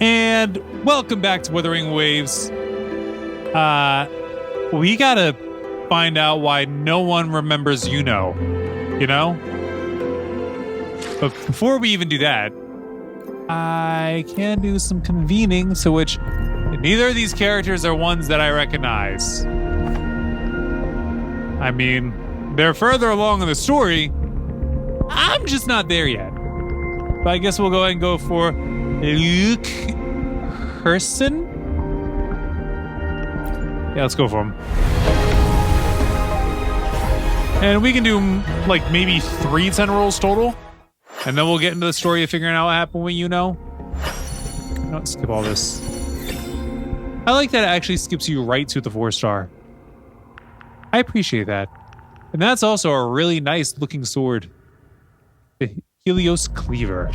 And welcome back to Wuthering Waves. We gotta find out why no one remembers you know? But before we even do that, I can do some convening, to which neither of these characters are ones that I recognize. I mean, they're further along in the story. I'm just not there yet. But I guess we'll go ahead and go for Luke Herson. Yeah, let's go for him. And we can do like maybe 3 10 rolls total. And then we'll get into the story of figuring out what happened when Let's skip all this. I like that it actually skips you right to the 4-star. I appreciate that. And that's also a really nice looking sword. The Helios Cleaver.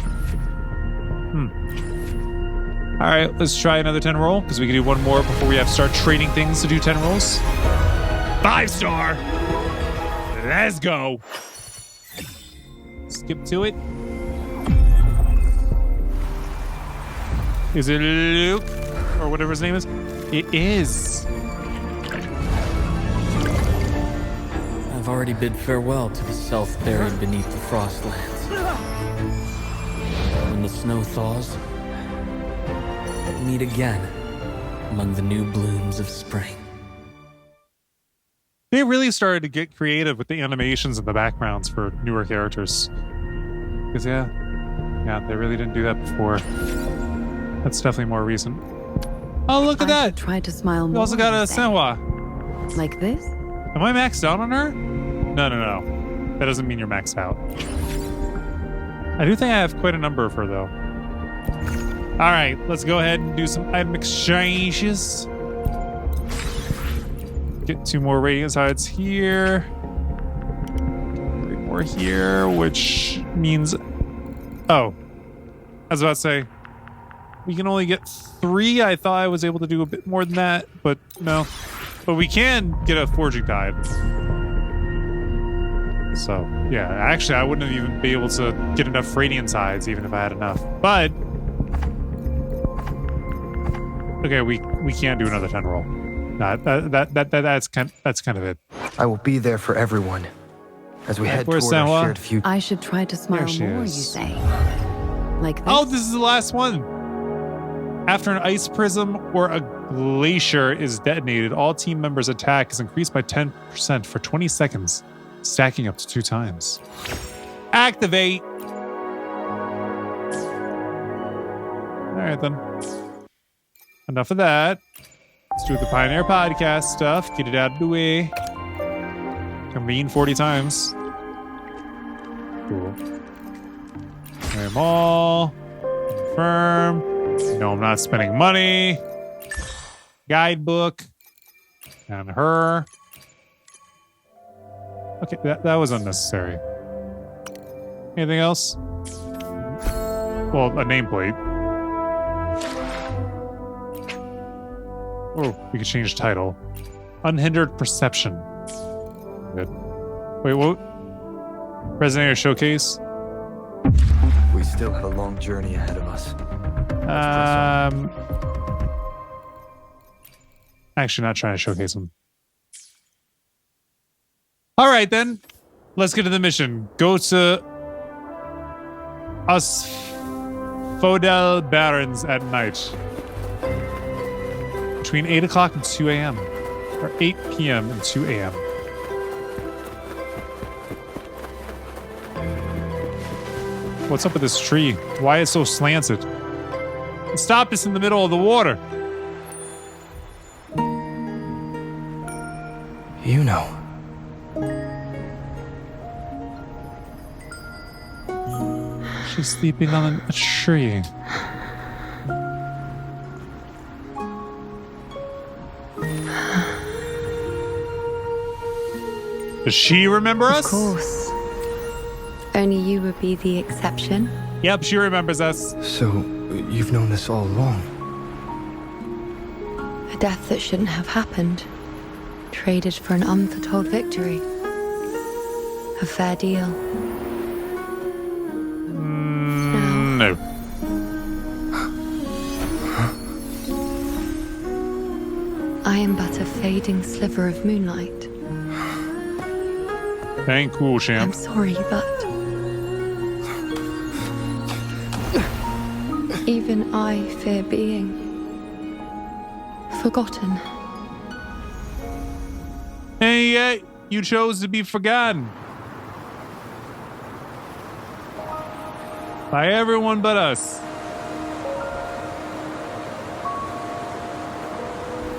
All right, let's try another 10 roll, because we can do one more before we have to start trading things to do 10 rolls. 5-star. Let's go. Skip to it. Is it Luke? Or whatever his name is? It is. I've already bid farewell to the self buried beneath the frostlands. When the snow thaws, we'll meet again among the new blooms of spring. They really started to get creative with the animations and the backgrounds for newer characters. Because yeah, they really didn't do that before. That's definitely more recent. Oh, look at that! Try to smile more. We also got a Senhua. Like this? Am I maxed out on her? No. That doesn't mean you're maxed out. I do think I have quite a number of her, though. All right, let's go ahead and do some item exchanges. Get 2 more radiant sides here. 3 more here, which means... Oh. I was about to say, we can only get 3. I thought I was able to do a bit more than that, but no. But we can get a forging tide. So, yeah. Actually, I wouldn't even be able to get enough radiant sides, even if I had enough. But... Okay, we can't do another 10 roll. That's kind of it. I will be there for everyone as we head toward our shared future. I should try to smile more, you say? Like this? Oh, this is the last one. After an ice prism or a glacier is detonated, all team members' attack is increased by 10% for 20 seconds, stacking up to 2 times. Activate. All right, then. Enough of that. Let's do the Pioneer Podcast stuff. Get it out of the way. Convene 40 times. Cool. Them all. Confirm. No, I'm not spending money. Guidebook. And her. Okay, that was unnecessary. Anything else? Well, a nameplate. Oh, we could change title. Unhindered Perception. Good. Wait, what? Resonator Showcase? We still have a long journey ahead of us. Actually, not trying to showcase them. All right, then. Let's get to the mission. Go to Asphodel Barrens at night. Between 8 o'clock and 2 a.m. Or 8 p.m. and 2 a.m. What's up with this tree? Why is it so slanted? It stopped us in the middle of the water. You know. She's sleeping on a tree. Does she remember us? Of course. Only you would be the exception. Yep, she remembers us. So, you've known this all along? A death that shouldn't have happened. Traded for an unforetold victory. A fair deal. No. I am but a fading sliver of moonlight. That ain't cool, I'm champ. sorry, but even I fear being forgotten. And yet, you chose to be forgotten. By everyone but us.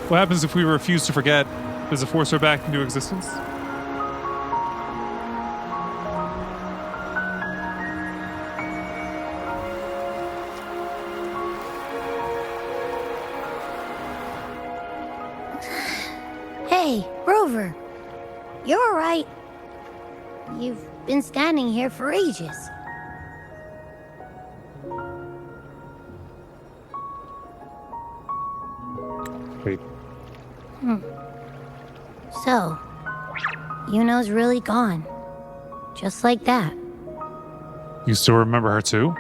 What happens if we refuse to forget? Does it force her back into existence? Hey, Rover. You're all right. You've been standing here for ages. Wait. So, Yuno's really gone. Just like that. You still remember her too?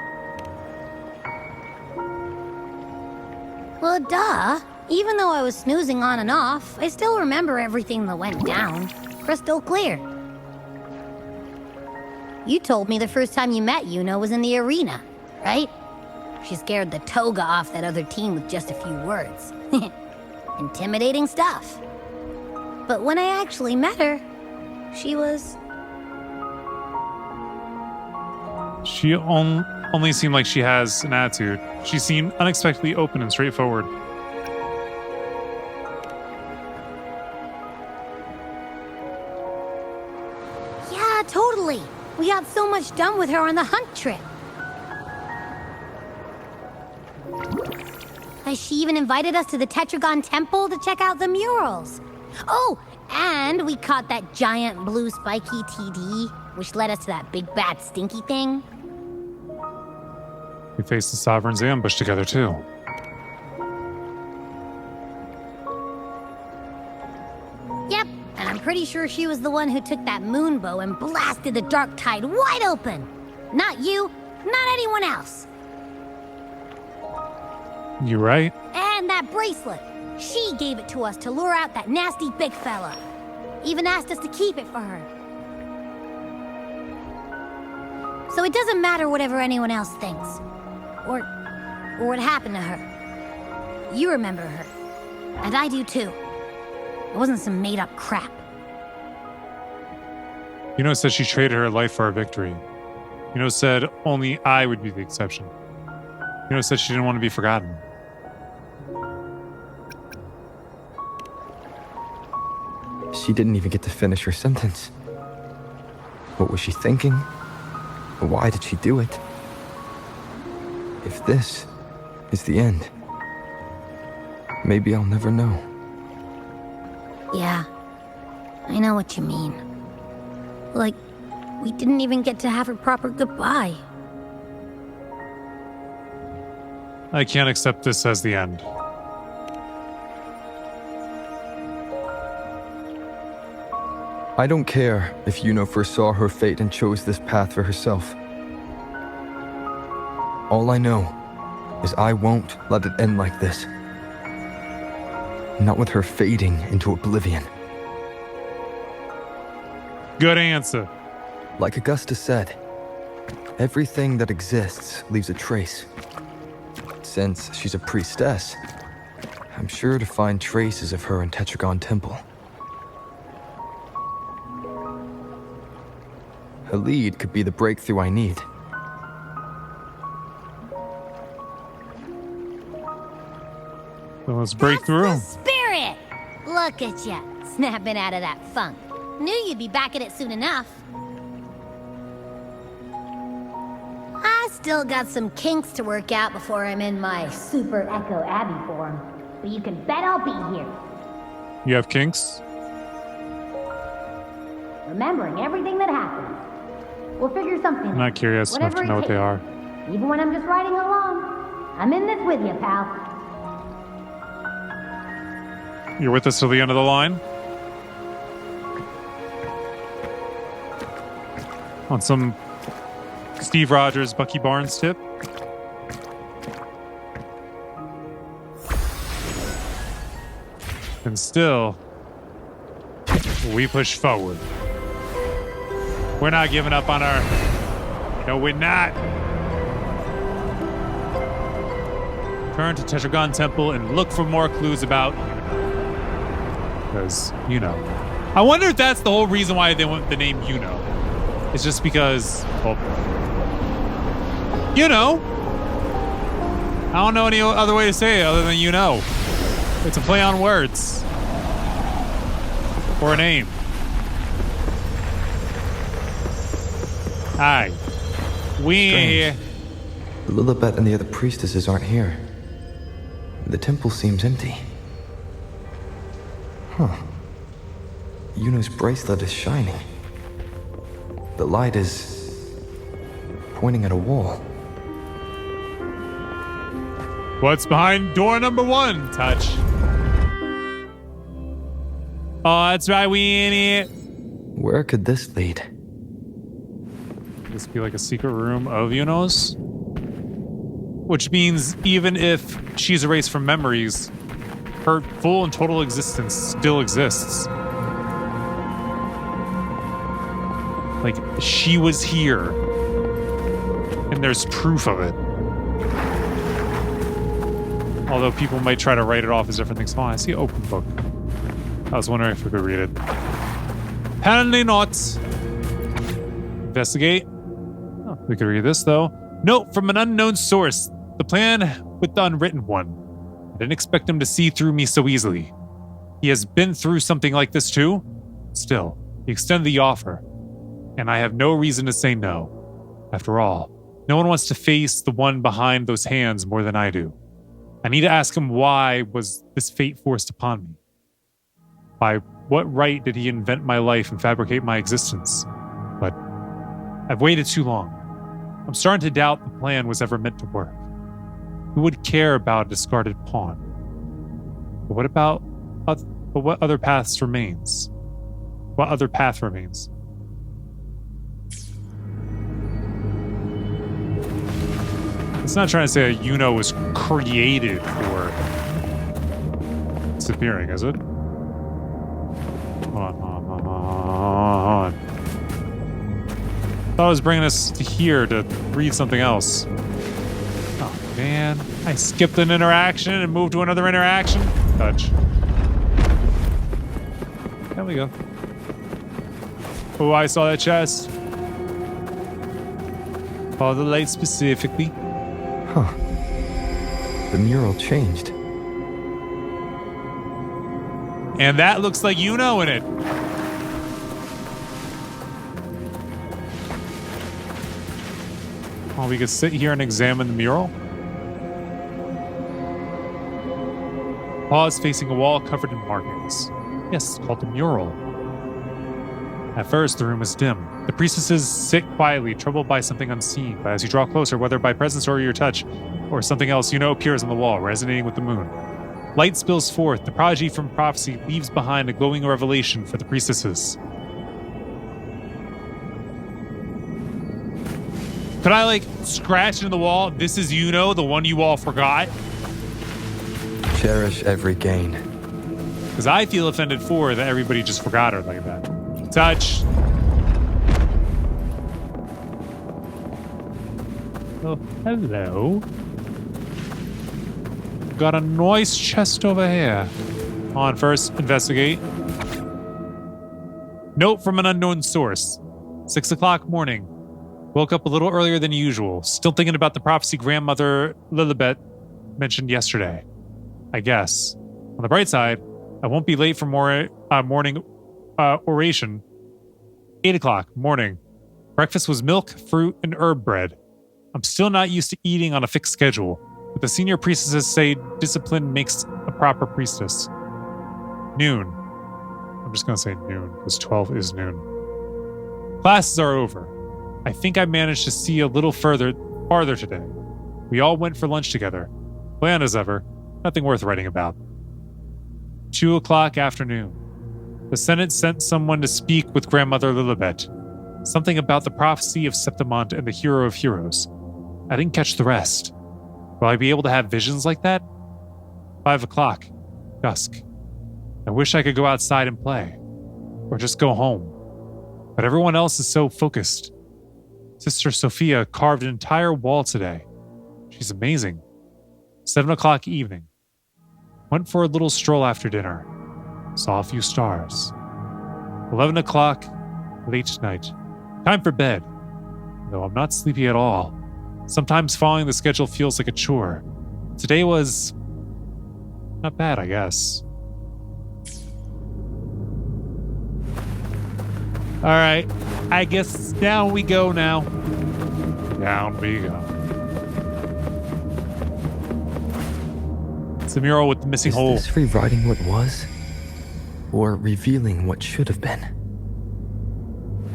Well, duh. Even though I was snoozing on and off, I still remember everything that went down. Crystal clear. You told me the first time you met Yuno was in the arena, right? She scared the toga off that other team with just a few words. Intimidating stuff. But when I actually met her, she was... She only seemed like she has an attitude. She seemed unexpectedly open and straightforward. Yeah, totally. We got so much done with her on the hunt trip. She even invited us to the Tetragon Temple to check out the murals. Oh, and we caught that giant blue spiky TD, which led us to that big bad stinky thing. We faced the Sovereign's ambush together too. Yep, and I'm pretty sure she was the one who took that moonbow and blasted the Dark Tide wide open. Not you, not anyone else. You right? And that bracelet. She gave it to us to lure out that nasty big fella. Even asked us to keep it for her. So it doesn't matter whatever anyone else thinks. Or what happened to her. You remember her. And I do too. It wasn't some made-up crap. Yuno said she traded her life for our victory. Yuno said only I would be the exception. Yuno said she didn't want to be forgotten. She didn't even get to finish her sentence. What was she thinking? Why did she do it? If this is the end, maybe I'll never know. Yeah, I know what you mean. Like, we didn't even get to have a proper goodbye. I can't accept this as the end. I don't care if Yuno foresaw her fate and chose this path for herself. All I know is I won't let it end like this. Not with her fading into oblivion. Good answer. Like Augusta said, everything that exists leaves a trace. Since she's a priestess, I'm sure to find traces of her in Tetragon Temple. A lead could be the breakthrough I need. So let's break through. The spirit! Look at ya, snapping out of that funk. Knew you'd be back at it soon enough. I still got some kinks to work out before I'm in my Super Echo Abbey form. But you can bet I'll be here. You have kinks? Remembering everything that happened. We'll figure something out. I'm not curious enough to Whatever know it what they takes. are. Even when I'm just riding along. I'm in this with you, pal. You're with us till the end of the line? On some Steve Rogers, Bucky Barnes tip? And still, we push forward. We're not giving up on our... No, we're not. Turn to Tetragon Temple and look for more clues about... Because, you know. I wonder if that's the whole reason why they want the name You Know. It's just because, well, you know. I don't know any other way to say it other than you know. It's a play on words. Or a name. Hi. We ain't here. Lilibet and the other priestesses aren't here. The temple seems empty. Huh. Yuno's bracelet is shining. The light is pointing at a wall. What's behind door number 1, Touch? Oh, that's right, we ain't here. Where could this lead? This be like a secret room of Yuno's? Which means even if she's erased from memories, her full and total existence still exists. Like, she was here. And there's proof of it. Although people might try to write it off as different things. Oh, I see open book. I was wondering if we could read it. Apparently not. Investigate. Oh, we could read this, though. Note from an unknown source. The plan with the Unwritten one. I didn't expect him to see through me so easily. He has been through something like this too. Still, he extended the offer. And I have no reason to say no. After all, no one wants to face the one behind those hands more than I do. I need to ask him, why was this fate forced upon me? By what right did he invent my life and fabricate my existence? But I've waited too long. I'm starting to doubt the plan was ever meant to work. Who would care about a discarded pawn? But what other path remains? What other path remains? It's not trying to say that Yuno was created for disappearing, is it? Hold on. Thought I was bringing us to here to read something else. Oh, man. I skipped an interaction and moved to another interaction. Touch. There we go. Oh, I saw that chest. Follow the light specifically. Huh. The mural changed. And that looks like Yuno in it. Oh, we could sit here and examine the mural. Pause facing a wall covered in markings. Yes, it's called a mural. At first, the room is dim. The priestesses sit quietly, troubled by something unseen. But as you draw closer, whether by presence or your touch, or something else, Yuno appears on the wall, resonating with the moon. Light spills forth. The prodigy from prophecy leaves behind a glowing revelation for the priestesses. Could I, like, scratch into the wall? This is Yuno, the one you all forgot? Cherish every gain. Because I feel offended for that everybody just forgot her like that. Touch. Oh, hello. Got a nice chest over here. On first, investigate. Note from an unknown source. 6 o'clock morning. Woke up a little earlier than usual. Still thinking about the prophecy grandmother Lilibet mentioned yesterday. I guess. On the bright side, I won't be late for more morning oration. 8 o'clock, morning. Breakfast was milk, fruit, and herb bread. I'm still not used to eating on a fixed schedule, but the senior priestesses say discipline makes a proper priestess. Noon. I'm just going to say noon, because 12 is noon. Classes are over. I think I managed to see a little farther today. We all went for lunch together. Planned as ever. Nothing worth writing about. 2 o'clock afternoon. The Senate sent someone to speak with Grandmother Lilibet. Something about the prophecy of Septimont and the hero of heroes. I didn't catch the rest. Will I be able to have visions like that? 5 o'clock. Dusk. I wish I could go outside and play, or just go home. But everyone else is so focused. Sister Sophia carved an entire wall today. She's amazing. 7 o'clock evening. Went for a little stroll after dinner. Saw a few stars. 11 o'clock, late night. Time for bed. Though I'm not sleepy at all. Sometimes following the schedule feels like a chore. Today was not bad, I guess. All right, I guess down we go now. Down we go. It's a mural with the missing hole. Is this rewriting what was? Or revealing what should have been?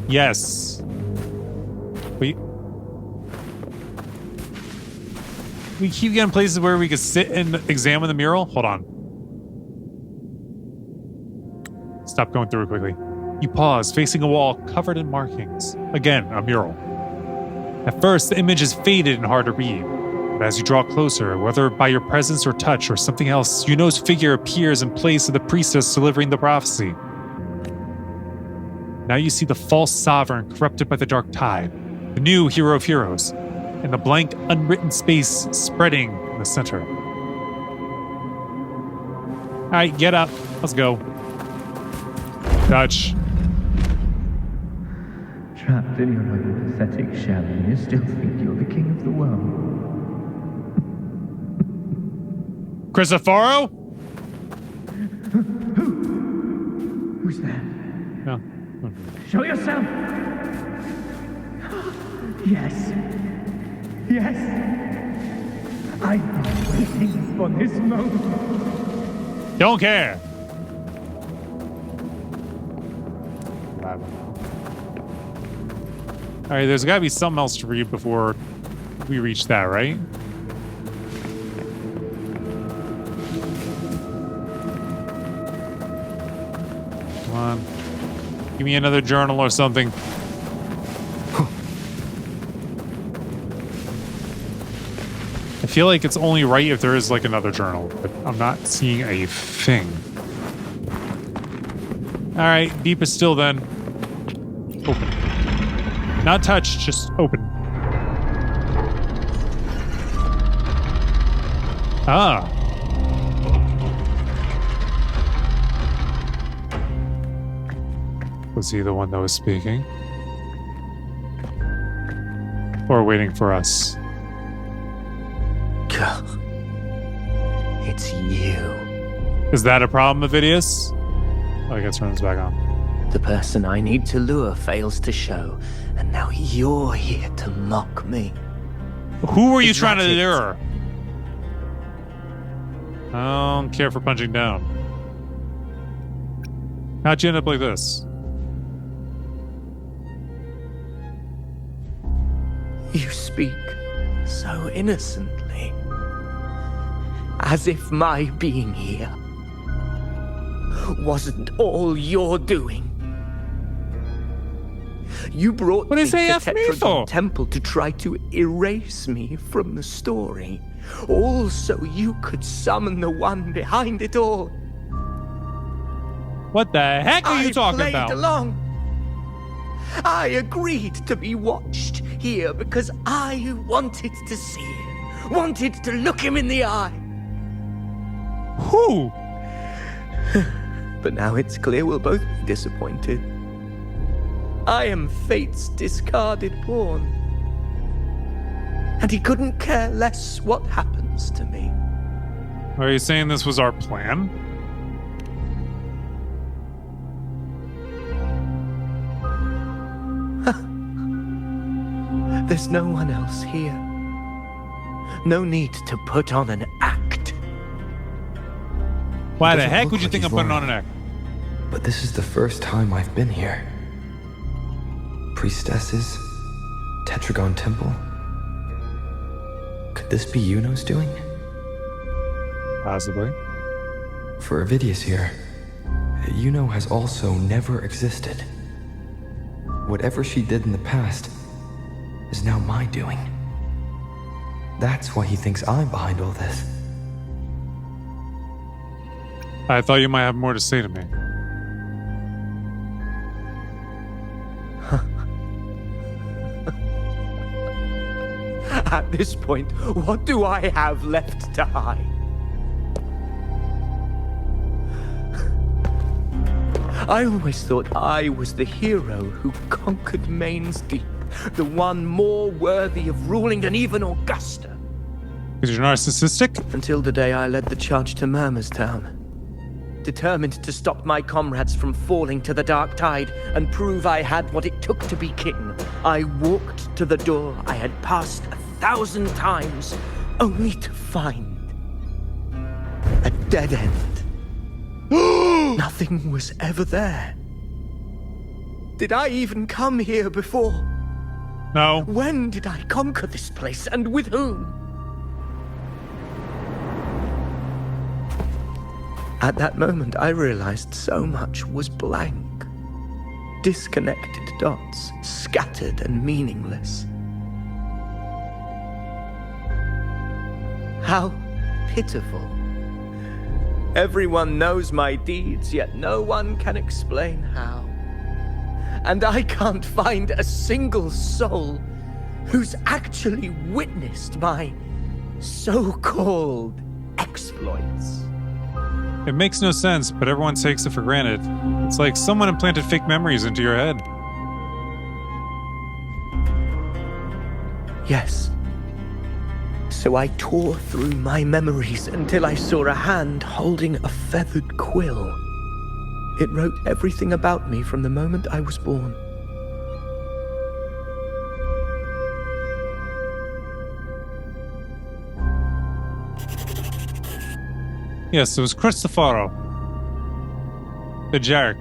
Yes. We keep getting places where we could sit and examine the mural. Hold on. Stop going through it quickly. You pause, facing a wall covered in markings. Again, a mural. At first, the image is faded and hard to read. But as you draw closer, whether by your presence or touch or something else, Yuno's figure appears in place of the priestess delivering the prophecy. Now you see the false sovereign corrupted by the dark tide, the new hero of heroes, and the blank, unwritten space spreading in the center. All right, get up. Let's go. Dutch. Trapped in your own pathetic shell, and you still think you're the king of the world. Crisoforo? Who's there? No. Show yourself! Yes. Yes. I've been waiting for this moment. Don't care. All right, there's got to be something else to read before we reach that, right? Come on. Give me another journal or something. I feel like it's only right if there is like another journal, but I'm not seeing a thing. All right, deep is still then. Open. Not touch, just open. Ah. Was he the one that was speaking? Or waiting for us? It's you. Is that a problem, Avidius? Oh, I guess turn this back on. The person I need to lure fails to show, and now you're here to mock me. Who were you Is trying to that it? lure? I don't care for punching down. How'd you end up like this? You speak so innocently, as if my being here wasn't all you're doing. You brought What did me he say to F me Tetragon for? Temple to try to erase me from the story, all so you could summon the one behind it all. What the heck are you talking played about? along. I agreed to be watched here because I wanted to see him, wanted to look him in the eye. Who? But now it's clear we'll both be disappointed. I am fate's discarded pawn. And he couldn't care less what happens to me. Are you saying this was our plan? There's no one else here. No need to put on an act. Why the doesn't heck look would you like think I'm he's putting on lying. an act? But this is the first time I've been here. Priestesses? Tetragon Temple? Could this be Yuno's doing? Possibly. For Avidius here, Yuno has also never existed. Whatever she did in the past is now my doing. That's why he thinks I'm behind all this. I thought you might have more to say to me. At this point, what do I have left to hide? I always thought I was the hero who conquered Main's Deep, the one more worthy of ruling than even Augusta. Because you're narcissistic? Until the day I led the charge to Murmur's Town. Determined to stop my comrades from falling to the dark tide and prove I had what it took to be king, I walked to the door I had passed 1,000 times, only to find a dead end. Nothing was ever there. Did I even come here before? No. When did I conquer this place, and with whom? At that moment, I realized so much was blank. Disconnected dots, scattered and meaningless. How pitiful. Everyone knows my deeds, yet no one can explain how. And I can't find a single soul who's actually witnessed my so-called exploits. It makes no sense, but everyone takes it for granted. It's like someone implanted fake memories into your head. Yes. So I tore through my memories until I saw a hand holding a feathered quill. It wrote everything about me from the moment I was born. Yes, it was Cristoforo. The Jarek.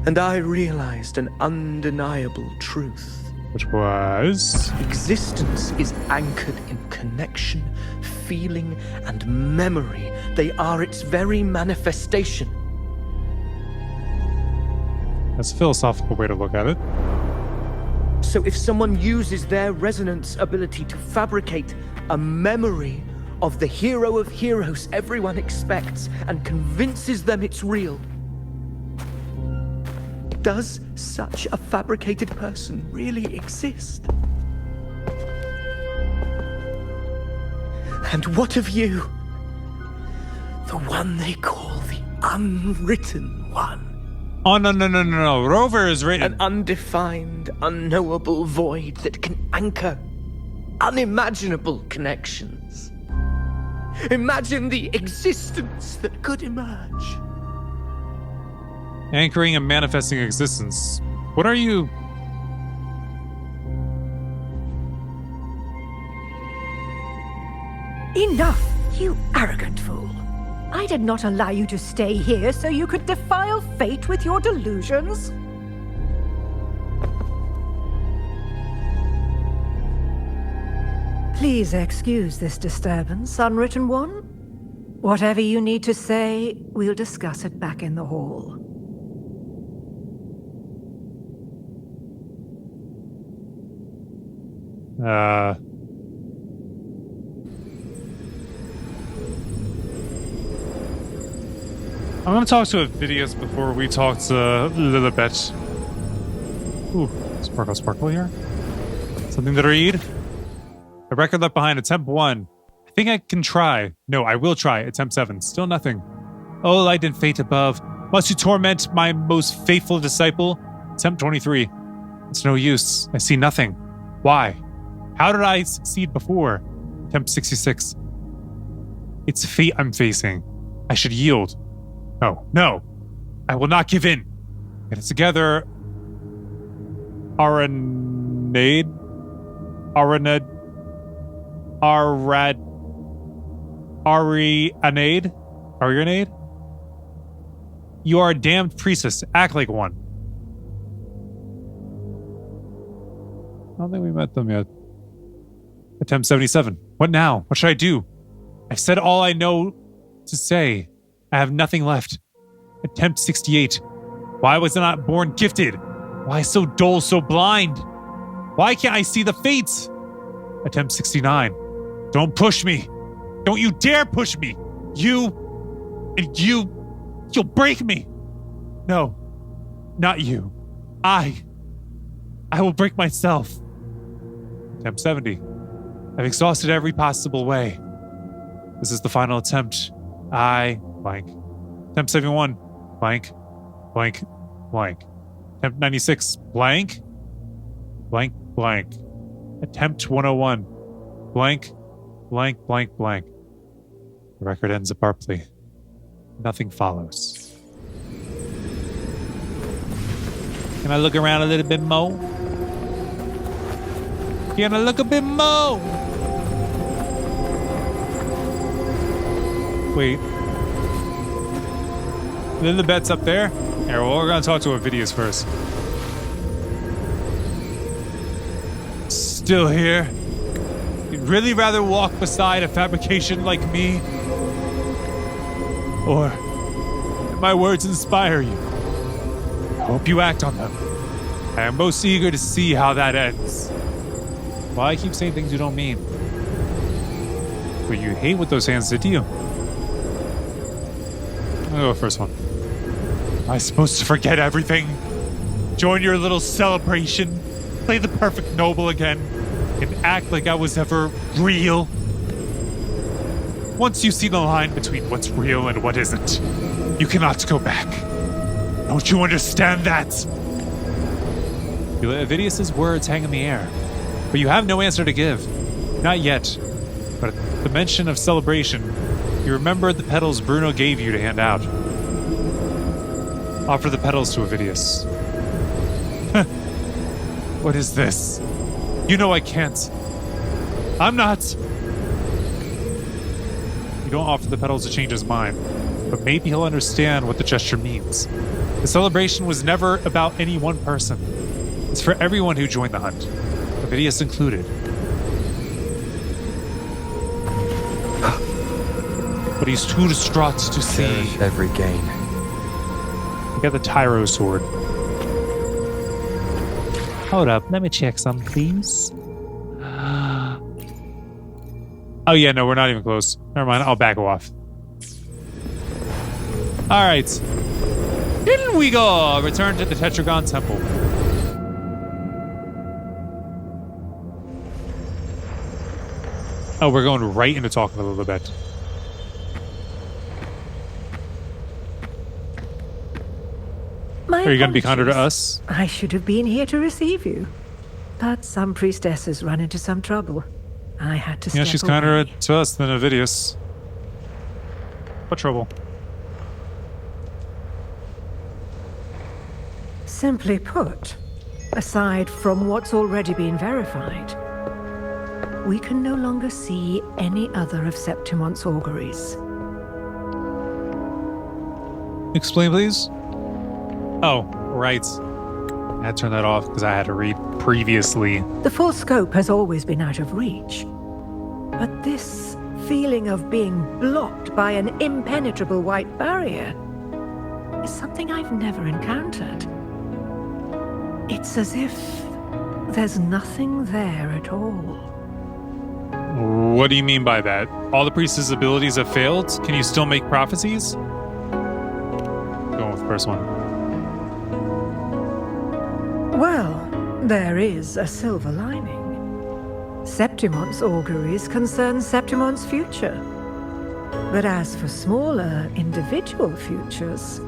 And I realized an undeniable truth. Which was? Existence is anchored in connection, feeling, and memory. They are its very manifestation. That's a philosophical way to look at it. So if someone uses their resonance ability to fabricate a memory of the hero of heroes everyone expects and convinces them it's real, does such a fabricated person really exist? And what of you? The one they call the Unwritten One. Oh, no. Rover is written. An undefined, unknowable void that can anchor unimaginable connections. Imagine the existence that could emerge. Anchoring and manifesting existence. What are you? Enough, you arrogant fool. I did not allow you to stay here so you could defile fate with your delusions. Please excuse this disturbance, Unwritten One. Whatever you need to say, we'll discuss it back in the hall. I'm going to talk to Avidius before we talk to Lilibet. Ooh, sparkle here. Something to read? A record left behind, attempt 1. I think I can try. No, I will try. Attempt 7. Still nothing. Oh, light and fate above. Must you torment my most faithful disciple? Attempt 23. It's no use. I see nothing. Why? How did I succeed before? Attempt 66. It's fate I'm facing. I should yield. No. I will not give in. Get it together. Aranade. Arianade? You are a damned priestess. Act like one. I don't think we met them yet. Attempt 77. What now? What should I do? I said all I know to say. I have nothing left. Attempt 68. Why was I not born gifted? Why so dull, so blind? Why can't I see the fates? Attempt 69. Don't push me. Don't you dare push me. You'll break me. No, not you. I will break myself. Attempt 70. I've exhausted every possible way. This is the final attempt. Blank. Attempt 71. Blank. Blank. Blank. Attempt 96. Blank. Blank. Blank. Attempt 101. Blank. Blank. Blank. Blank. The record ends abruptly. Nothing follows. Can I look around a little bit more? Can I look a bit more? Wait. Then the bet's up there? Here, well, we're going to talk to Ovidius first. Still here? You'd really rather walk beside a fabrication like me? Or did my words inspire you? I hope you act on them. I am most eager to see how that ends. Why I keep saying things you don't mean? But you hate what those hands did to you. I'll go first one. Am I supposed to forget everything? Join your little celebration? Play the perfect noble again? And act like I was ever real? Once you see the line between what's real and what isn't, you cannot go back. Don't you understand that? You let Ovidius' words hang in the air, but you have no answer to give. Not yet. But at the mention of celebration, you remembered the petals Bruno gave you to hand out. Offer the petals to Ovidius. What is this? You know I can't. I'm not. You don't offer the petals to change his mind, but maybe he'll understand what the gesture means. The celebration was never about any one person. It's for everyone who joined the hunt, Ovidius included. But he's too distraught to see. Cherish every gain. You got the Tyro sword. Hold up, let me check some, please. Oh yeah, no, we're not even close. Never mind, I'll back off. Alright. In we go! Return to the Tetragon Temple. Oh, we're going right into talking a little bit. Are you going to be kinder to us? I should have been here to receive you. But some priestesses ran into some trouble. I had to step away. Yeah, she's kinder to us than Ovidius. What trouble? Simply put, aside from what's already been verified, we can no longer see any other of Septimon's auguries. Explain, please. Oh, right. I had to turn that off because I had to read previously. The full scope has always been out of reach. But this feeling of being blocked by an impenetrable white barrier is something I've never encountered. It's as if there's nothing there at all. What do you mean by that? All the priest's abilities have failed? Can you still make prophecies? Going with the first one. Well, there is a silver lining. Septimon's auguries concern Septimon's future. But as for smaller, individual futures,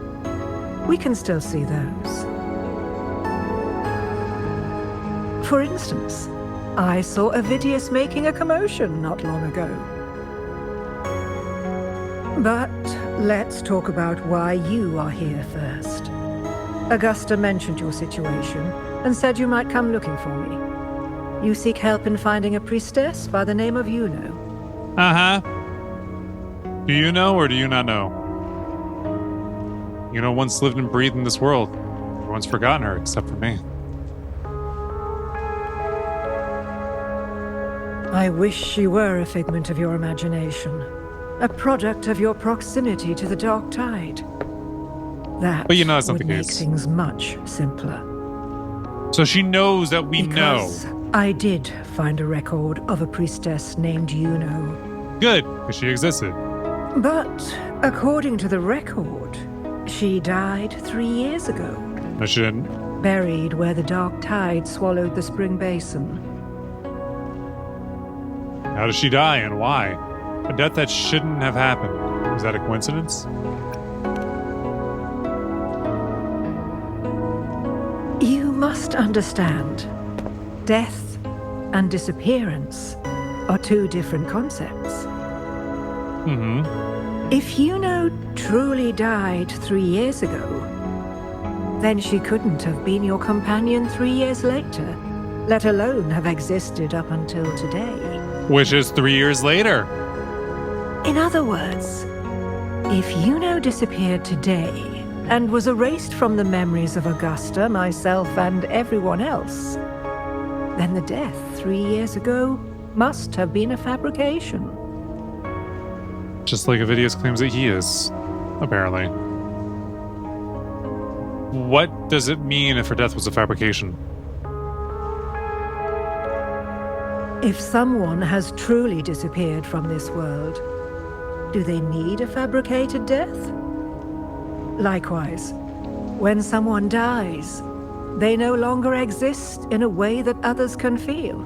we can still see those. For instance, I saw Ovidius making a commotion not long ago. But let's talk about why you are here first. Augusta mentioned your situation and said you might come looking for me. You seek help in finding a priestess by the name of Yuno. Uh-huh. Do you know or do you not know? Yuno once lived and breathed in this world. Everyone's forgotten her except for me. I wish she were a figment of your imagination, a product of your proximity to the dark tide. That But you know that's not would the make case. things much simpler. So she knows that we know. Because I did find a record of a priestess named Yuno. Good, because she existed. But according to the record, she died 3 years ago. No, she didn't. Buried where the dark tide swallowed the spring basin. How did she die and why? A death that shouldn't have happened. Is that a coincidence? You must understand, death and disappearance are two different concepts. Mm-hmm. If Yuno truly died 3 years ago, then she couldn't have been your companion 3 years later, let alone have existed up until today. Which is 3 years later. In other words, if Yuno disappeared today and was erased from the memories of Augusta, myself, and everyone else, then the death 3 years ago must have been a fabrication. Just like Avidius claims that he is, apparently. What does it mean if her death was a fabrication? If someone has truly disappeared from this world, do they need a fabricated death? Likewise, when someone dies, they no longer exist in a way that others can feel.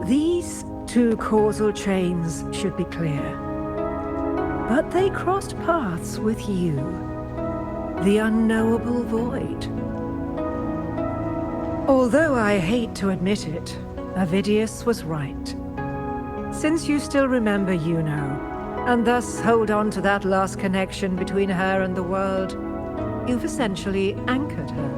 These two causal chains should be clear. But they crossed paths with you, the unknowable void. Although I hate to admit it, Avidius was right. Since you still remember Yuno, and thus hold on to that last connection between her and the world, you've essentially anchored her.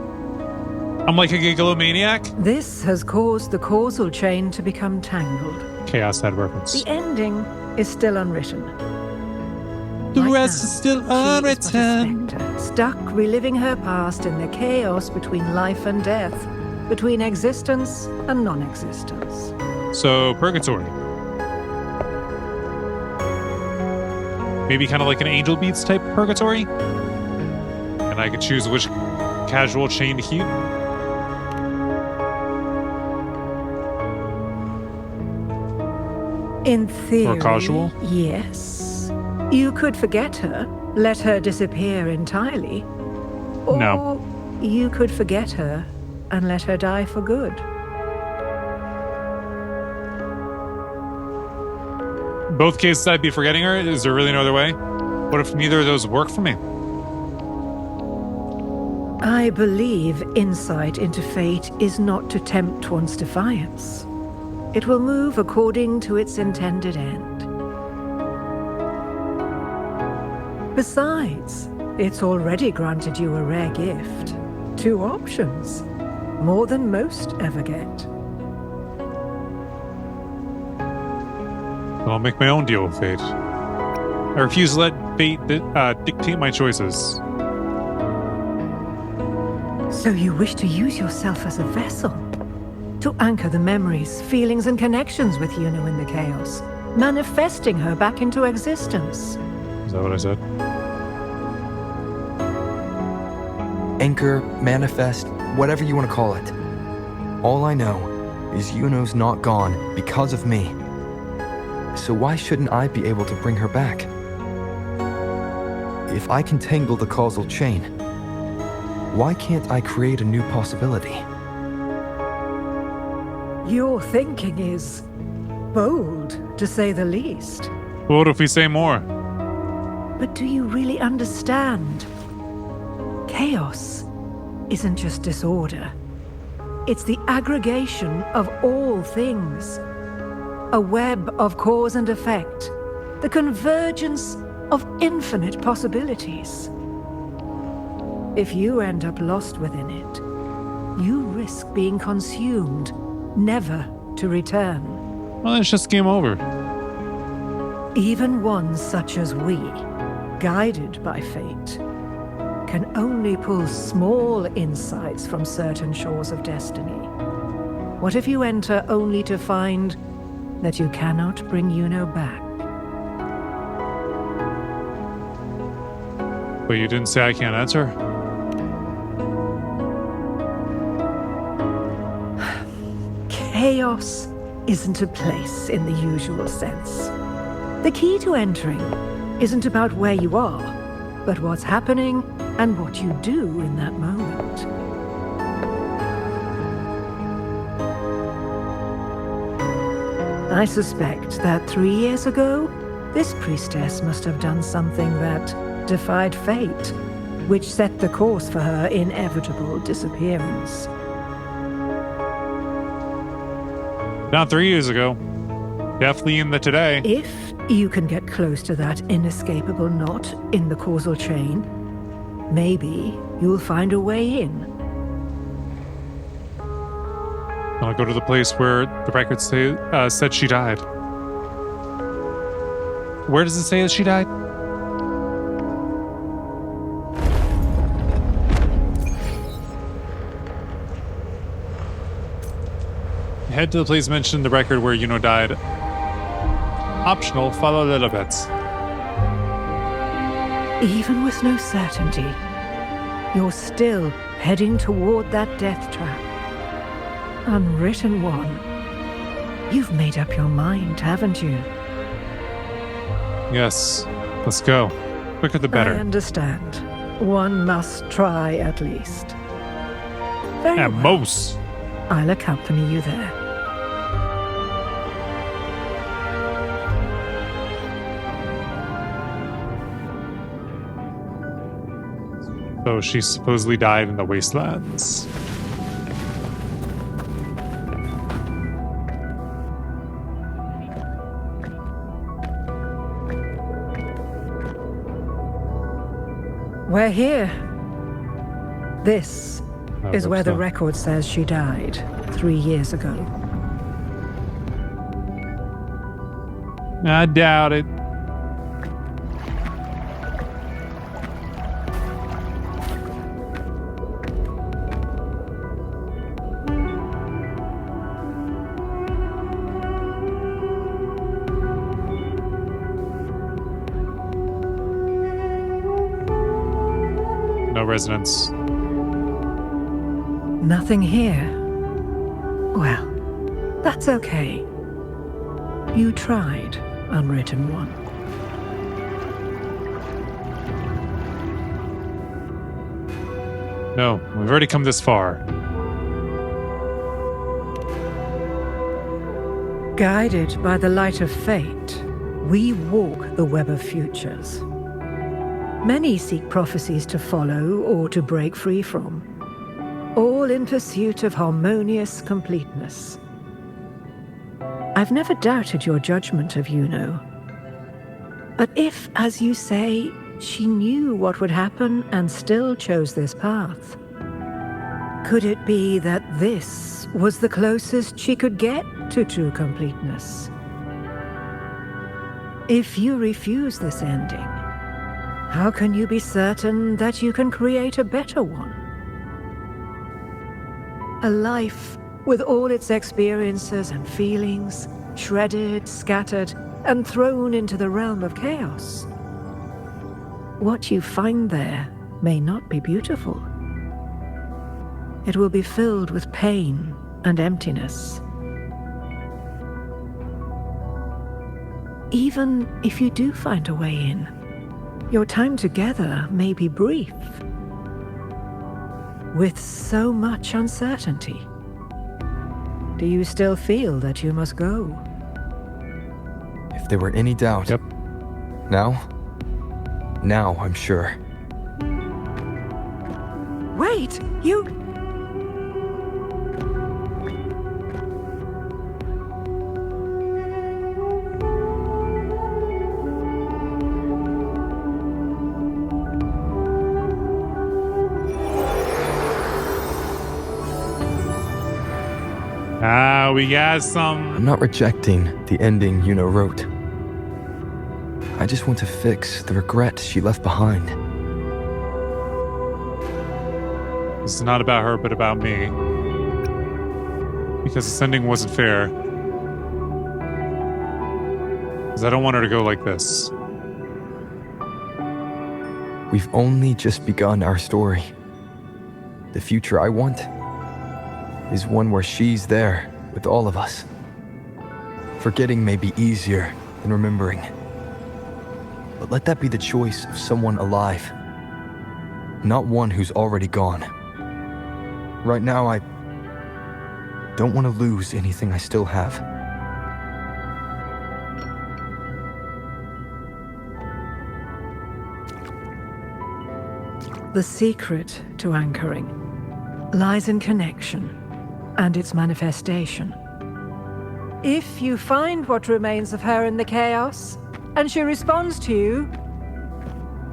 I'm like a gigalomaniac? This has caused the causal chain to become tangled. Chaos had reference. The ending is still unwritten. The Right rest now, is still she is but a unwritten. spectre, stuck reliving her past in the chaos between life and death, between existence and non-existence. So, purgatory. Maybe kind of like an Angel Beats type purgatory? And I could choose which casual chain to keep? In theory, casual? yes. You could forget her, let her disappear entirely. Or No. you could forget her and let her die for good. Both cases I'd be forgetting her. Is there really no other way? What if neither of those work for me? I believe insight into fate is not to tempt one's defiance. It will move according to its intended end. Besides, it's already granted you a rare gift. 2 options. More than most ever get. I'll make my own deal with fate. I refuse to let fate dictate my choices. So you wish to use yourself as a vessel? To anchor the memories, feelings, and connections with Yuno in the chaos, manifesting her back into existence. Is that what I said? Anchor, manifest, whatever you want to call it. All I know is Yuno's not gone because of me. So why shouldn't I be able to bring her back? If I can tangle the causal chain, why can't I create a new possibility? Your thinking is bold, to say the least. What if we say more? But do you really understand? Chaos isn't just disorder. It's the aggregation of all things. A web of cause and effect. The convergence of infinite possibilities. If you end up lost within it, you risk being consumed, never to return. Well, it's just game over. Even ones such as we, guided by fate, can only pull small insights from certain shores of destiny. What if you enter only to find that you cannot bring Yuno back? But you didn't say I can't answer? chaos isn't a place in the usual sense. The key to entering isn't about where you are, but what's happening and what you do in that moment. I suspect that 3 years ago, this priestess must have done something that defied fate, which set the course for her inevitable disappearance. Not 3 years ago. Definitely in the today. If you can get close to that inescapable knot in the causal chain, maybe you'll find a way in. I'll go to the place where the records said she died. Where does it say that she died? Head to the place mentioned in the record where Yuno died. Optional, follow a little bit. Even with no certainty, you're still heading toward that death trap. Unwritten one. You've made up your mind, haven't you? Yes, let's go. Quicker the better. I understand. One must try at least. Very At well. most. I'll accompany you there. So she supposedly died in the wastelands. We're here. This Oh, is where the so. record says she died 3 years ago. I doubt it. No resonance. Nothing here. Well, that's okay. You tried, Unwritten One. No, we've already come this far. Guided by the light of fate, we walk the web of futures. Many seek prophecies to follow or to break free from, all in pursuit of harmonious completeness. I've never doubted your judgment of Yuno. But if, as you say, she knew what would happen and still chose this path, could it be that this was the closest she could get to true completeness? If you refuse this ending, how can you be certain that you can create a better one? A life with all its experiences and feelings, shredded, scattered, and thrown into the realm of chaos. What you find there may not be beautiful. It will be filled with pain and emptiness. Even if you do find a way in, your time together may be brief, with so much uncertainty. Do you still feel that you must go? If there were any doubt. Yep. Now I'm sure. Wait, you... Ah, we got some. I'm not rejecting the ending Yuno wrote. I just want to fix the regret she left behind. This is not about her, but about me. Because this ending wasn't fair. Because I don't want her to go like this. We've only just begun our story. The future I want is one where she's there with all of us. Forgetting may be easier than remembering. But let that be the choice of someone alive, not one who's already gone. Right now, I don't want to lose anything I still have. The secret to anchoring lies in connection and its manifestation. If you find what remains of her in the chaos, and she responds to you,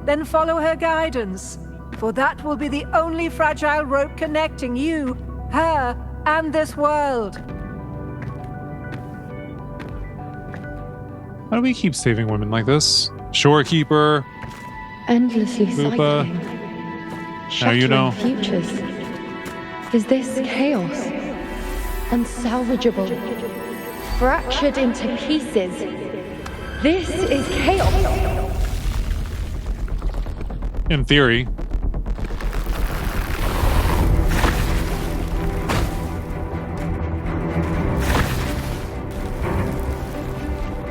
then follow her guidance, for that will be the only fragile rope connecting you, her, and this world. Why do we keep saving women like this? Shorekeeper. Endlessly Lupa. cycling. Now you know. Shattering futures. Is this chaos? Unsalvageable. Fractured into pieces. This is chaos. In theory.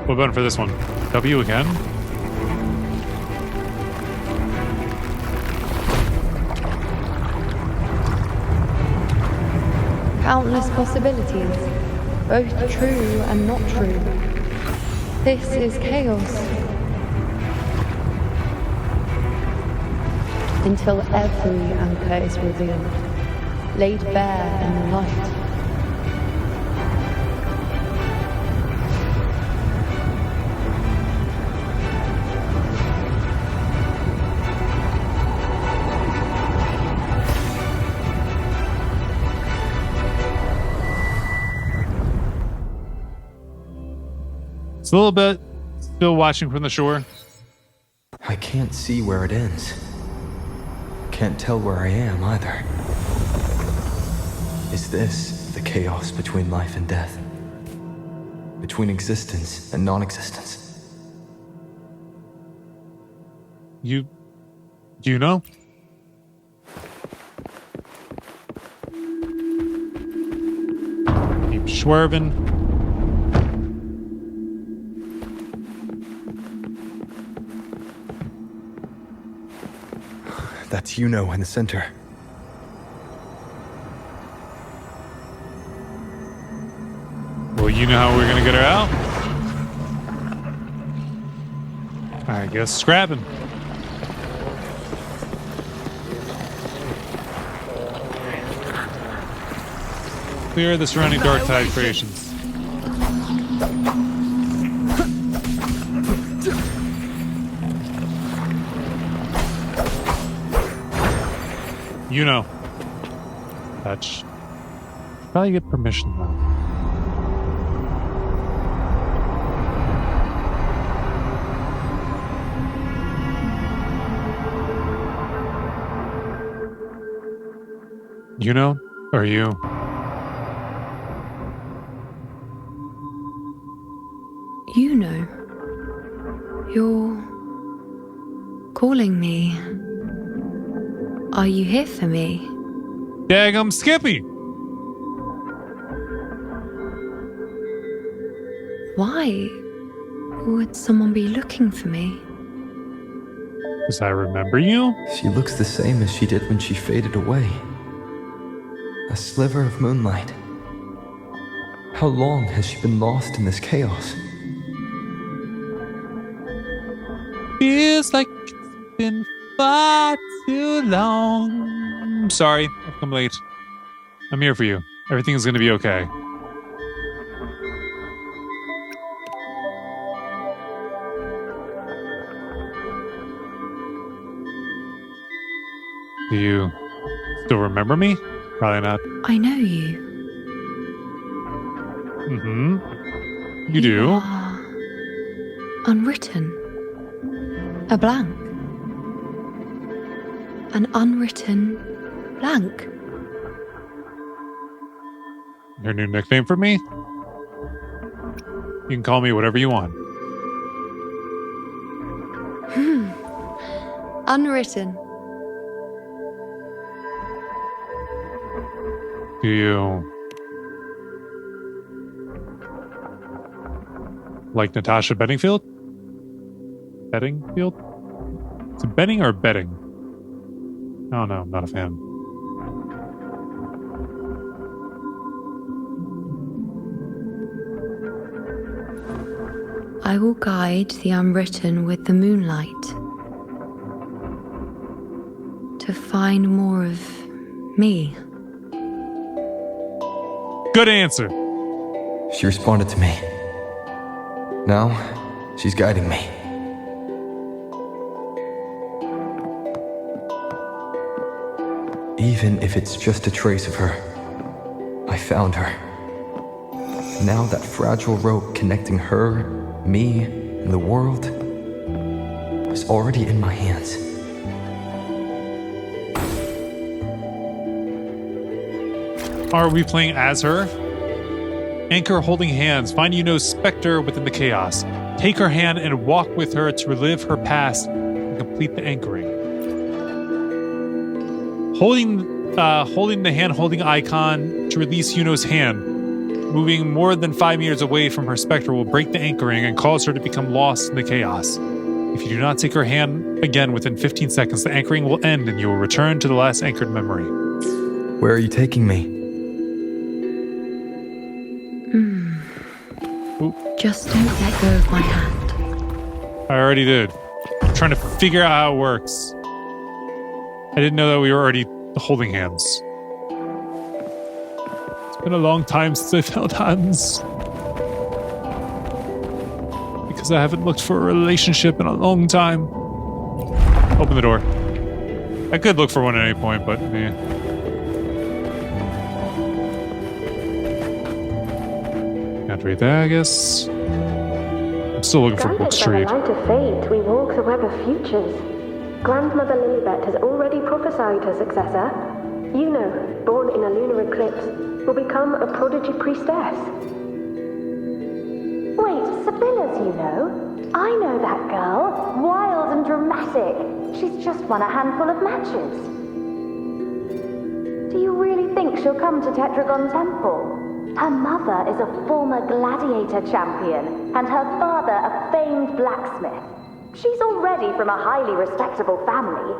What button for this one? W again? Countless possibilities, both true and not true. This is chaos. Until every anchor is revealed, laid bare in the light. It's a little bit still watching from the shore. I can't see where it ends. Can't tell where I am either. Is this the chaos between life and death? Between existence and non-existence? Do you know? Keep swerving. That's in the center. Well, you know how we're gonna get her out? I guess scrapping. Clear the surrounding dark tide creations. You know. Touch. Probably get permission though. You know? Or you? You know. You're calling me. Are you here for me? Daggum Skippy! Why would someone be looking for me? Does I remember you? She looks the same as she did when she faded away. A sliver of moonlight. How long has she been lost in this chaos? Feels like it's been far too long. I'm sorry, I've come late. I'm here for you. Everything's gonna be okay. Do you still remember me? Probably not. I know you. You do? Are unwritten. A blank. An unwritten blank. Your new nickname for me? You can call me whatever you want. Unwritten. Do you Like Natasha Bedingfield? Bedingfield? Is it Benning or betting? I don't know. I'm not a fan. I will guide the Unwritten with the moonlight to find more of me. Good answer. She responded to me. Now, she's guiding me. Even if it's just a trace of her, I found her. Now that fragile rope connecting her, me, and the world is already in my hands. Are we playing as her? Anchor holding hands. Find Yuno's specter within the chaos. Take her hand and walk with her to relive her past and complete the anchoring. Holding the hand-holding icon to release Yuno's hand. Moving more than 5 meters away from her specter will break the anchoring and cause her to become lost in the chaos. If you do not take her hand again within 15 seconds, the anchoring will end and you will return to the last anchored memory. Where are you taking me? Just don't let go of my hand. I already did. I'm trying to figure out how it works. I didn't know that we were already holding hands. It's been a long time since I've held hands. Because I haven't looked for a relationship in a long time. Open the door. I could look for one at any point, but Can't read that, I guess. I'm still looking for books to read. By the light of fate, we walk the web of futures. Grandmother Lilibet has already prophesied her successor. Yuno, born in a lunar eclipse, will become a prodigy priestess. Wait, Sibylla's Yuno? I know that girl. Wild and dramatic. She's just won a handful of matches. Do you really think she'll come to Tetragon Temple? Her mother is a former gladiator champion, and her father a famed blacksmith. She's already from a highly respectable family.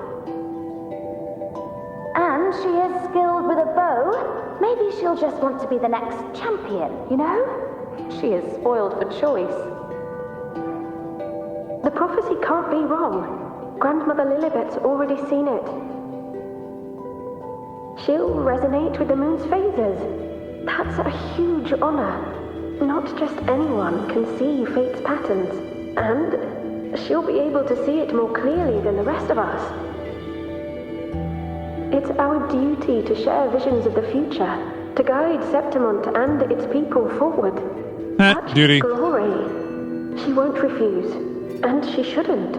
And she is skilled with a bow. Maybe she'll just want to be the next champion, you know? She is spoiled for choice. The prophecy can't be wrong. Grandmother Lilibet's already seen it. She'll resonate with the moon's phases. That's a huge honor. Not just anyone can see fate's patterns, and she'll be able to see it more clearly than the rest of us. It's our duty to share visions of the future, to guide Septimont and its people forward. Such duty. Glory. She won't refuse, and she shouldn't.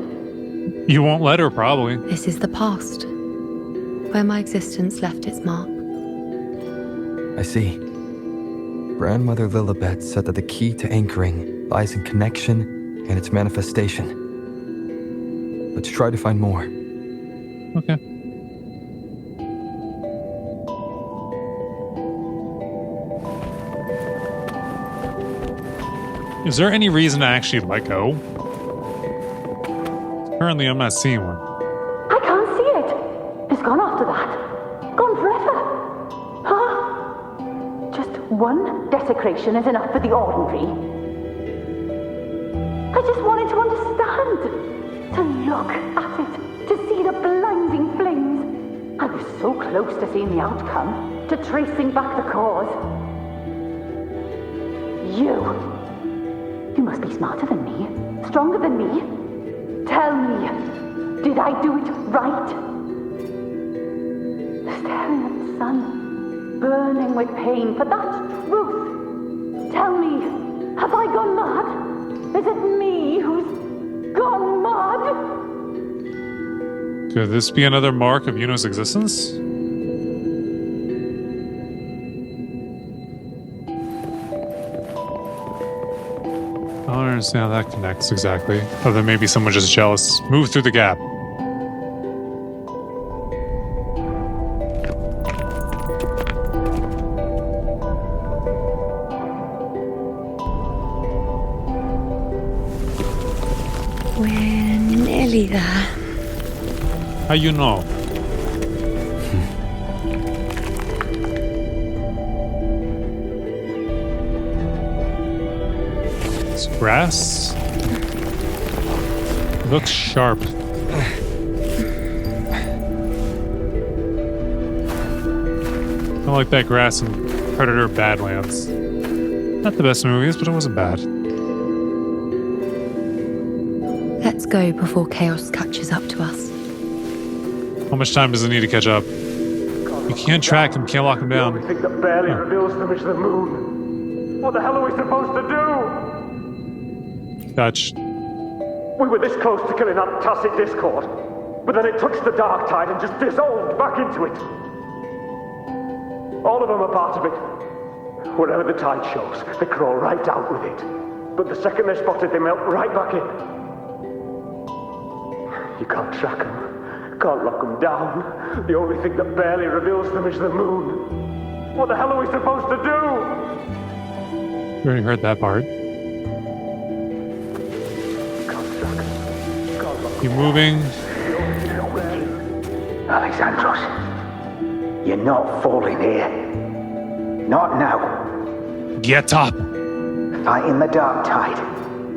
You won't let her, probably. This is the past, where my existence left its mark. I see. Grandmother Lilibet said that the key to anchoring lies in connection and its manifestation. Let's try to find more. Okay. Is there any reason to actually let go? Currently, I'm not seeing one. I can't see it. It's gone after that. Gone forever. Huh? Just one desecration is enough for the ordinary. I just wanted to understand. To look at it. To see the blinding flames. I was so close to seeing the outcome. To tracing back the cause. You must be smarter than me. Stronger than me. Tell me, did I do it right? Staring at the sun, burning with pain for that truth. Tell me, have I gone mad? Is it me who's gone mad? Could this be another mark of Yuno's existence? I don't understand how that connects exactly. Other than maybe someone just jealous. Move through the gap. We're nearly there. How you know? It's grass. Looks sharp. I like that grass in Predator Badlands. Not the best movies, but it wasn't bad. Let's go before chaos catches up to us. How much time does it need to catch up? You can't track him, can't lock him down. The only thing that barely reveals them is the moon. What the hell are we supposed to do? Dutch. We were this close to killing that tacit discord, but then it touched the dark tide and just dissolved back into it. All of them are part of it. Wherever the tide shows, they crawl right out with it. But the second they're spotted, they melt right back in. You can't track them, can't lock them down. The only thing that barely reveals them is the moon. What the hell are we supposed to do? You already heard that part. Keep moving. Alexandros, you're not falling here. Not now. Get up. Fighting the dark tide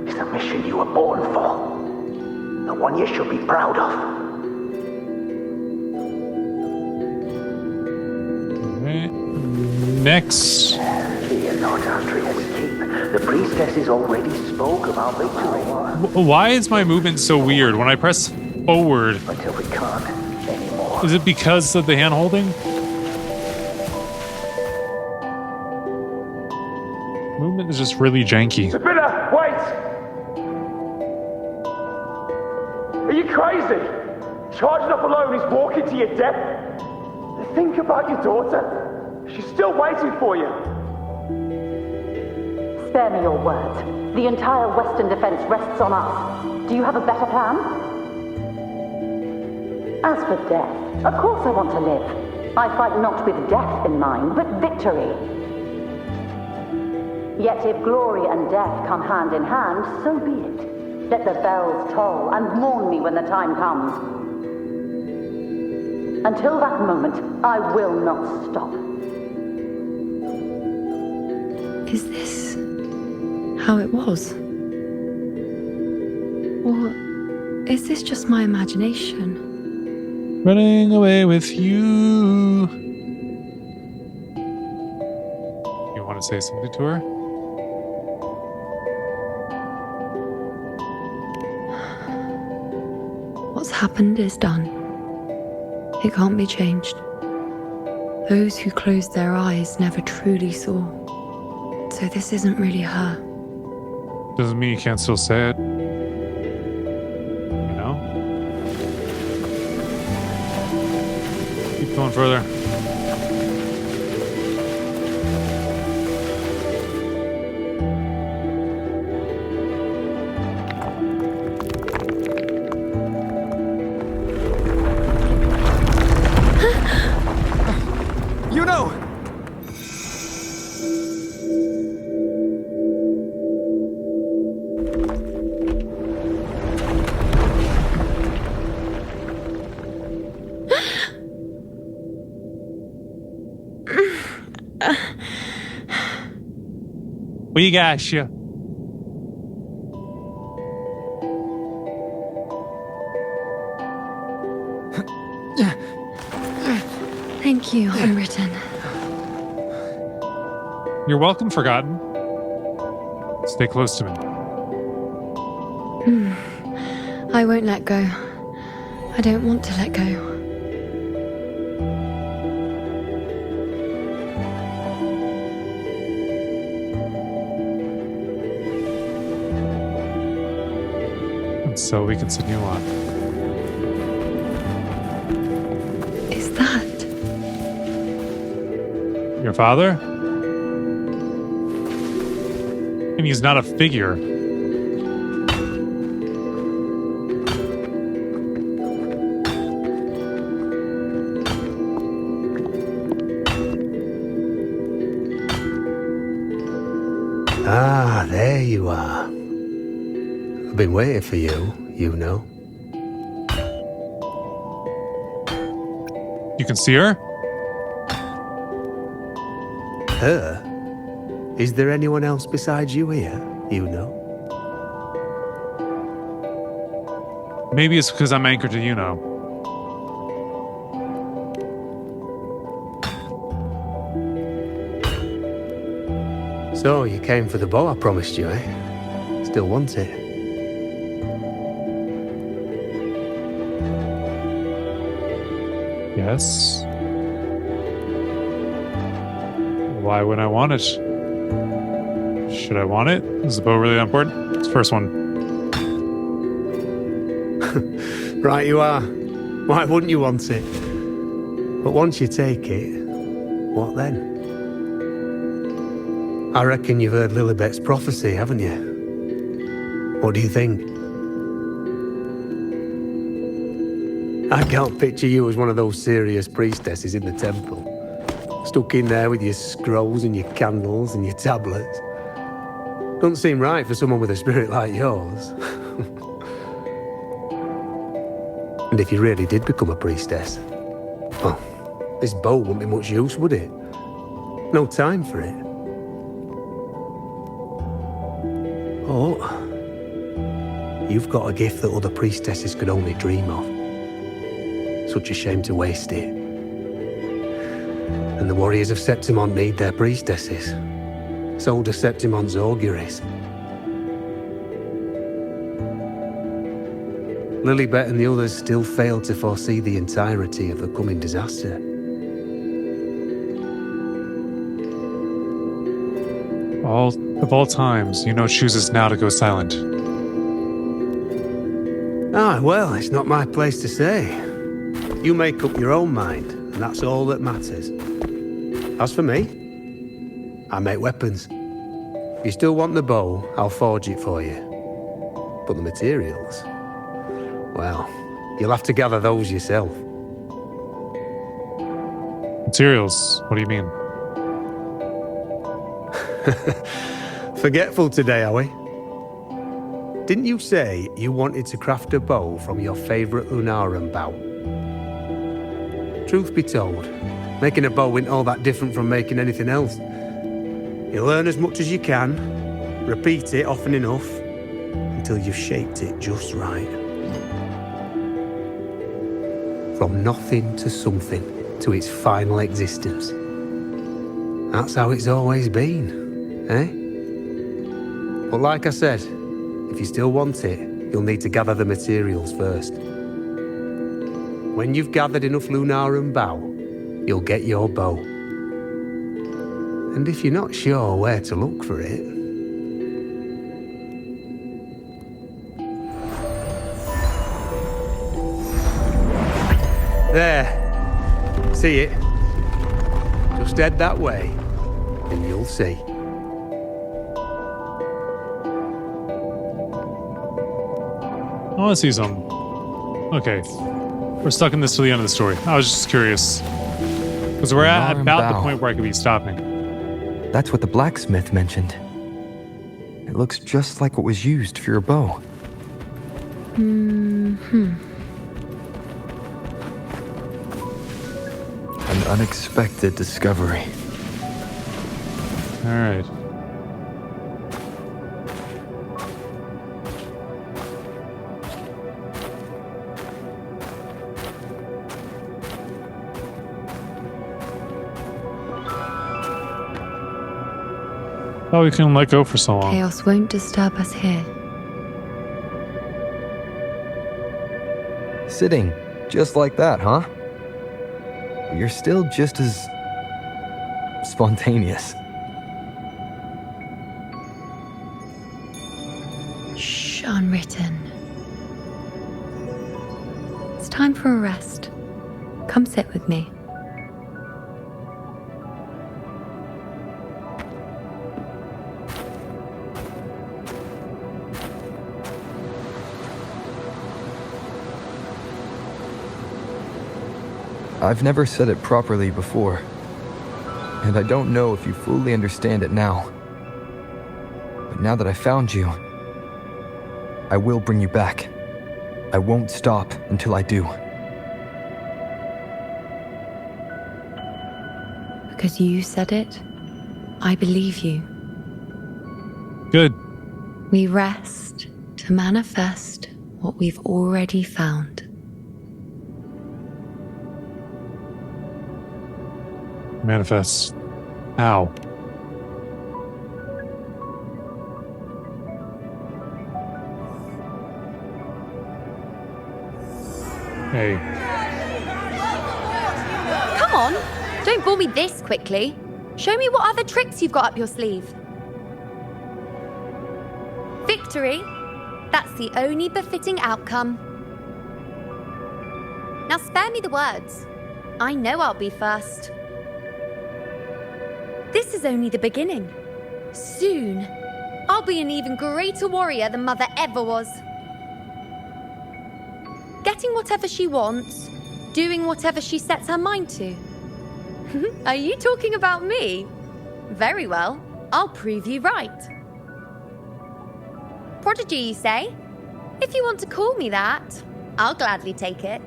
is the mission you were born for. The one you should be proud of. Right. Next. Fear not, after all we keep. The priestesses already spoke about victory. Why is my movement so weird? When I press forward, Until we can't anymore. is it because of the hand holding? Movement is just really janky. Spinner, wait! Are you crazy? Charging up alone is walking to your death. Think about your daughter. She's still waiting for you. Spare me your words. The entire Western defense rests on us. Do you have a better plan? As for death, of course I want to live. I fight not with death in mind, but victory. Yet if glory and death come hand in hand, so be it. Let the bells toll and mourn me when the time comes. Until that moment, I will not stop. Is this how it was? Or is this just my imagination? Running away with you. You want to say something to her? What's happened is done. It can't be changed. Those who closed their eyes never truly saw. So this isn't really her. Doesn't mean you can't still say it. You know? Keep going further. You know! We got you. Thank you, Unwritten. You're welcome, Forgotten. Stay close to me. I won't let go. I don't want to let go. And so we continue on. Is that Your father? And he's not a figure. Ah, there you are. I've been waiting for you. you know. You can see her? Her? Is there anyone else besides you here, you know? Maybe it's because I'm anchored to you know. So, you came for the bow I promised you, eh? Still want it? Yes. Why would I want it? Should I want it? Is the bow really that important? It's the first one. Right you are. Why wouldn't you want it? But once you take it, what then? I reckon you've heard Lilibet's prophecy, haven't you? What do you think? I can't picture you as one of those serious priestesses in the temple. Stuck in there with your scrolls and your candles and your tablets. Doesn't seem right for someone with a spirit like yours. And if you really did become a priestess, well, this bow wouldn't be much use, would it? No time for it. Oh, you've got a gift that other priestesses could only dream of. Such a shame to waste it. And the warriors of Septimont need their priestesses. So do Septimont's auguries. Lilibet and the others still failed to foresee the entirety of the coming disaster. Of all times, you know, chooses now to go silent. Ah, well, it's not my place to say. You make up your own mind, and that's all that matters. As for me, I make weapons. If you still want the bow, I'll forge it for you. But the materials, well, you'll have to gather those yourself. Materials? What do you mean? Forgetful today, are we? Didn't you say you wanted to craft a bow from your favourite Unwritten bow? Truth be told, making a bow isn't all that different from making anything else. You learn as much as you can, repeat it often enough, until you've shaped it just right. From nothing to something, to its final existence. That's how it's always been, eh? But like I said, if you still want it, you'll need to gather the materials first. When you've gathered enough Unwritten bow, you'll get your bow. And if you're not sure where to look for it, there. See it? Just head that way, and you'll see. I want to see some. Okay. We're stuck in this till the end of the story. I was just curious. Because we're at about the point where I could be stopping. That's what the blacksmith mentioned. It looks just like what was used for your bow. Mm-hmm. An unexpected discovery. All right. Oh, we can let go for so long. Chaos won't disturb us here. Sitting just like that, huh? You're still just as spontaneous. Shh, Unwritten. It's time for a rest. Come sit with me. I've never said it properly before, and I don't know if you fully understand it now. But now that I found you, I will bring you back. I won't stop until I do. Because you said it, I believe you. Good. We rest to manifest what we've already found. Manifest. How? Hey. Come on, don't bore me this quickly. Show me what other tricks you've got up your sleeve. Victory? That's the only befitting outcome. Now spare me the words. I know I'll be first. This is only the beginning. Soon, I'll be an even greater warrior than Mother ever was. Getting whatever she wants, doing whatever she sets her mind to. Are you talking about me? Very well, I'll prove you right. Prodigy, you say? If you want to call me that, I'll gladly take it.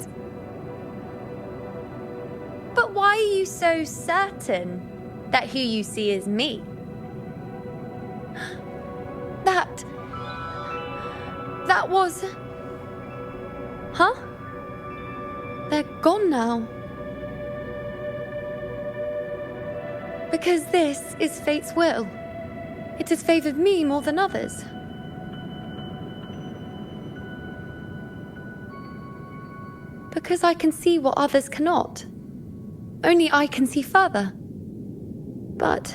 But why are you so certain that who you see is me? That was... Huh? They're gone now. Because this is fate's will. It has favored me more than others. Because I can see what others cannot. Only I can see further. But...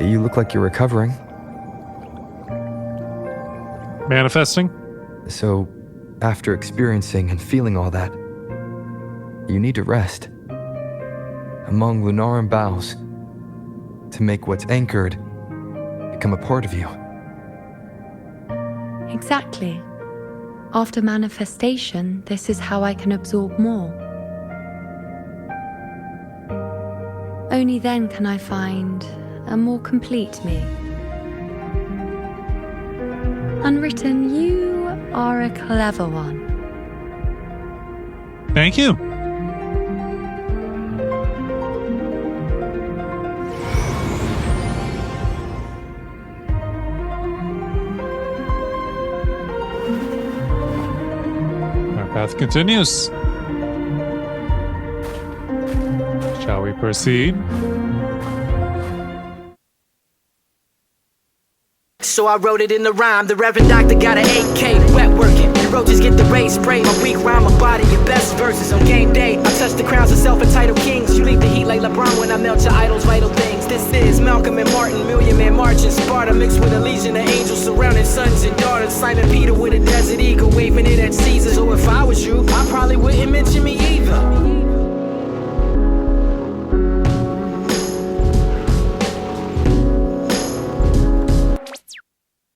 You look like you're recovering. Manifesting? So, after experiencing and feeling all that, you need to rest. Among Lunaran boughs, to make what's anchored become a part of you. Exactly. After manifestation, this is how I can absorb more. Only then can I find a more complete me. Unwritten, you are a clever one. Thank you. Our path continues. Shall we proceed? So I wrote it in the rhyme. The Reverend Doctor got an 8K, wet working. The roaches get the rays sprayed. My weak rhyme, my body, your best verses on game day. I touch the crowns of self-entitled kings. You leave the heat like LeBron when I melt your idols' vital things. This is Malcolm and Martin, Million Man March in Sparta, mixed with a legion of angels surrounding sons and daughters. Simon Peter with a desert eagle, waving it at Caesar. So if I